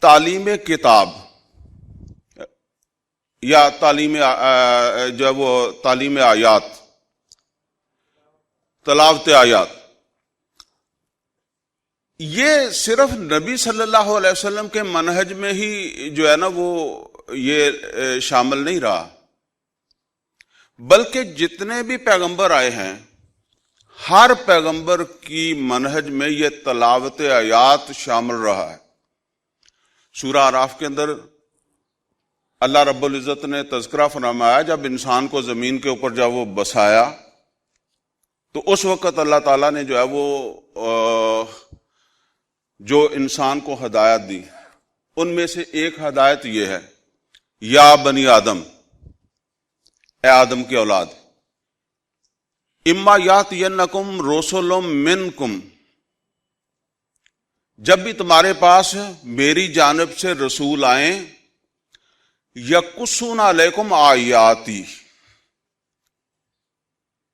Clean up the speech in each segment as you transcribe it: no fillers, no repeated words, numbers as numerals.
تعلیم کتاب یا تعلیم جو ہے وہ تعلیم آیات، تلاوت آیات، یہ صرف نبی صلی اللہ علیہ وسلم کے منہج میں ہی جو ہے نا وہ یہ شامل نہیں رہا، بلکہ جتنے بھی پیغمبر آئے ہیں ہر پیغمبر کی منہج میں یہ تلاوت آیات شامل رہا ہے۔ سورہ اعراف کے اندر اللہ رب العزت نے تذکرہ فرمایا جب انسان کو زمین کے اوپر جب وہ بسایا تو اس وقت اللہ تعالیٰ نے جو ہے وہ جو انسان کو ہدایت دی، ان میں سے ایک ہدایت یہ ہے، یا بنی آدم، اے آدم کی اولاد، اما یاتینکم رسل منکم، جب بھی تمہارے پاس میری جانب سے رسول آئیں، یقصون علیکم آیاتی،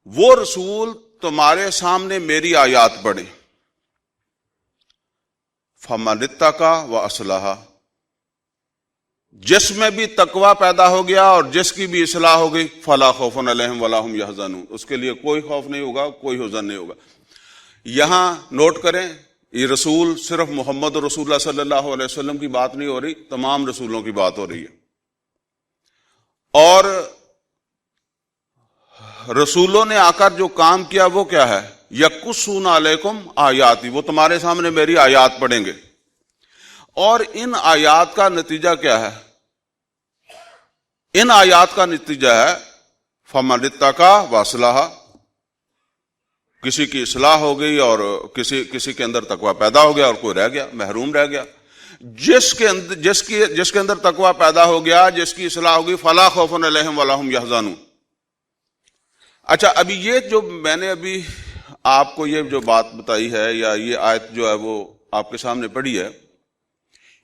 وہ رسول تمہارے سامنے میری آیات پڑھے، فمن اتقی واصلح، جس میں بھی تقوی پیدا ہو گیا اور جس کی بھی اصلاح ہو گئی، فلا خوف علیہم ولا هم یحزنون، اس کے لیے کوئی خوف نہیں ہوگا، کوئی حزن نہیں ہوگا۔ یہاں نوٹ کریں، یہ رسول صرف محمد رسول اللہ صلی اللہ علیہ وسلم کی بات نہیں ہو رہی، تمام رسولوں کی بات ہو رہی ہے۔ اور رسولوں نے آ کر جو کام کیا وہ کیا ہے، یقصون علیکم آیاتی، وہ تمہارے سامنے میری آیات پڑھیں گے، اور ان آیات کا نتیجہ کیا ہے؟ ان آیات کا نتیجہ ہے فمن اتقی واصلح، کسی کی اصلاح ہو گئی اور کسی کے اندر تقوی پیدا ہو گیا اور کوئی رہ گیا، محروم رہ گیا۔ جس کے اندر تقوی پیدا ہو گیا، جس کی اصلاح ہو گئی، فلا خوف علیہم ولا هم یحزنون۔ اچھا، ابھی یہ جو میں نے ابھی آپ کو یہ جو بات بتائی ہے یا یہ آیت جو ہے وہ آپ کے سامنے پڑھی ہے،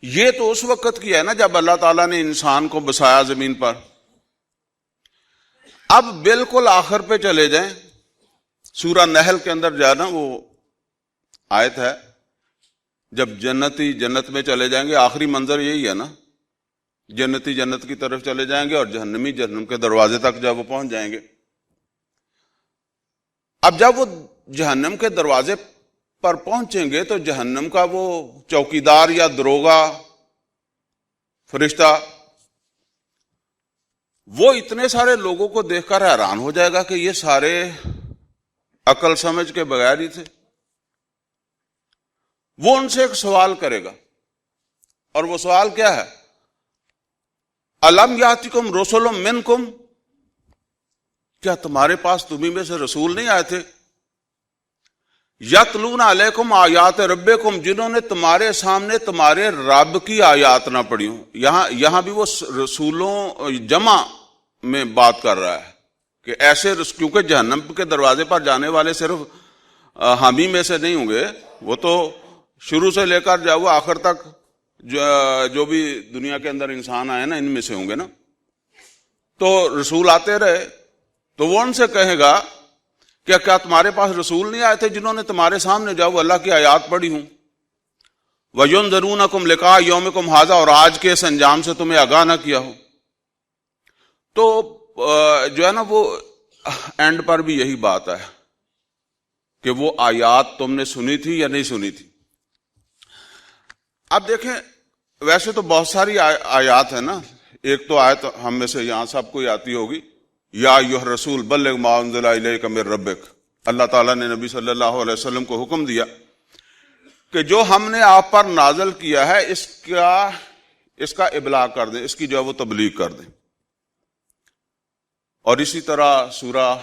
یہ تو اس وقت کی ہے نا جب اللہ تعالیٰ نے انسان کو بسایا زمین پر۔ اب بالکل آخر پہ چلے جائیں، سورہ نحل کے اندر جو ہے نا وہ آیت ہے، جب جنتی جنت میں چلے جائیں گے، آخری منظر یہی ہے نا، جنتی جنت کی طرف چلے جائیں گے اور جہنمی جہنم کے دروازے تک جب وہ پہنچ جائیں گے۔ اب جب وہ جہنم کے دروازے پر پہنچیں گے تو جہنم کا وہ چوکیدار یا دروغہ فرشتہ وہ اتنے سارے لوگوں کو دیکھ کر حیران ہو جائے گا کہ یہ سارے عقل سمجھ کے بغیر ہی تھے۔ وہ ان سے ایک سوال کرے گا، اور وہ سوال کیا ہے؟ الم یاتکم رسل منکم، کیا تمہارے پاس تمہیں میں سے رسول نہیں آئے تھے؟ یتلون علیکم آیات ربکم، جنہوں نے تمہارے سامنے تمہارے رب کی آیات نہ پڑھی ہوں۔ یہاں بھی وہ رسولوں جمع میں بات کر رہا ہے کہ ایسے، کیونکہ جہنم کے دروازے پر جانے والے صرف حامی میں سے نہیں ہوں گے، وہ تو شروع سے لے کر جب وہ آخر تک جو بھی دنیا کے اندر انسان آئے نا، ان میں سے ہوں گے نا۔ تو رسول آتے رہے تو وہ ان سے کہے گا کہ کیا تمہارے پاس رسول نہیں آئے تھے جنہوں نے تمہارے سامنے جب اللہ کی آیات پڑھی ہوں؟ وَيُنذِرُونَكُمْ لِقَاءَ يَوْمِكُمْ هَذَا، اور آج کے اس انجام سے تمہیں آگاہ نہ کیا ہو۔ تو جو ہے نا وہ اینڈ پر بھی یہی بات ہے کہ وہ آیات تم نے سنی تھی یا نہیں سنی تھی۔ اب دیکھیں، ویسے تو بہت ساری آیات ہیں نا، ایک تو آیت ہم میں سے یہاں سب کو آتی ہوگی، یا ایھا الرسول بلغ ما انزل الیک من ربک، اللہ تعالیٰ نے نبی صلی اللہ علیہ وسلم کو حکم دیا کہ جو ہم نے آپ پر نازل کیا ہے اس کا ابلاغ کر دیں، اس کی جو ہے وہ تبلیغ کر دیں۔ اور اسی طرح سورہ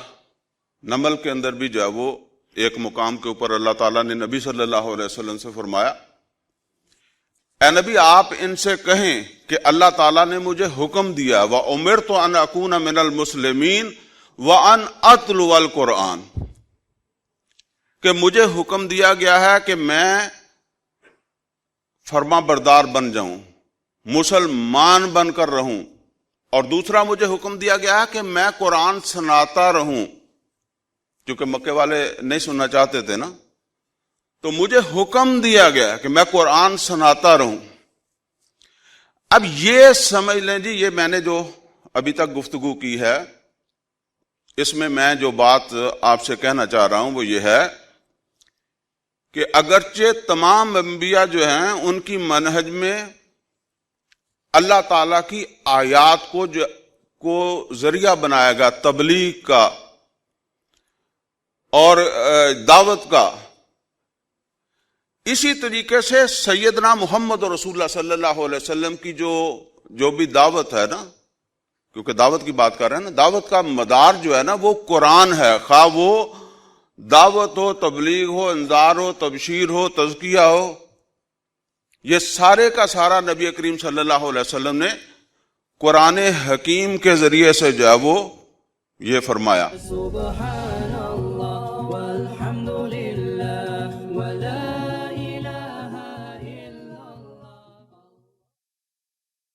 نمل کے اندر بھی جو ہے وہ ایک مقام کے اوپر اللہ تعالیٰ نے نبی صلی اللہ علیہ وسلم سے فرمایا، اے نبی آپ ان سے کہیں کہ اللہ تعالیٰ نے مجھے حکم دیا، وَأُمِرْتُ أَنْ أَكُونَ مِنَ الْمُسْلِمِينَ وَأَنْ أَتْلُوَ الْقُرْآنَ، کہ مجھے حکم دیا گیا ہے کہ میں فرما بردار بن جاؤں، مسلمان بن کر رہوں، اور دوسرا مجھے حکم دیا گیا ہے کہ میں قرآن سناتا رہوں، کیونکہ مکے والے نہیں سننا چاہتے تھے نا، تو مجھے حکم دیا گیا کہ میں قرآن سناتا رہوں۔ اب یہ سمجھ لیں جی، یہ میں نے جو ابھی تک گفتگو کی ہے، اس میں جو بات آپ سے کہنا چاہ رہا ہوں وہ یہ ہے کہ اگرچہ تمام انبیاء جو ہیں ان کی منہج میں اللہ تعالیٰ کی آیات کو ذریعہ بنایا گیا تبلیغ کا اور دعوت کا، اسی طریقے سے سیدنا محمد رسول اللہ صلی اللہ علیہ وسلم کی جو بھی دعوت ہے نا، کیونکہ دعوت کی بات کر رہے ہیں نا، دعوت کا مدار جو ہے نا وہ قرآن ہے، خواہ وہ دعوت ہو، تبلیغ ہو، انذار ہو، تبشیر ہو، تزکیہ ہو، یہ سارے کا سارا نبی کریم صلی اللہ علیہ وسلم نے قرآن حکیم کے ذریعے سے جو ہے وہ یہ فرمایا۔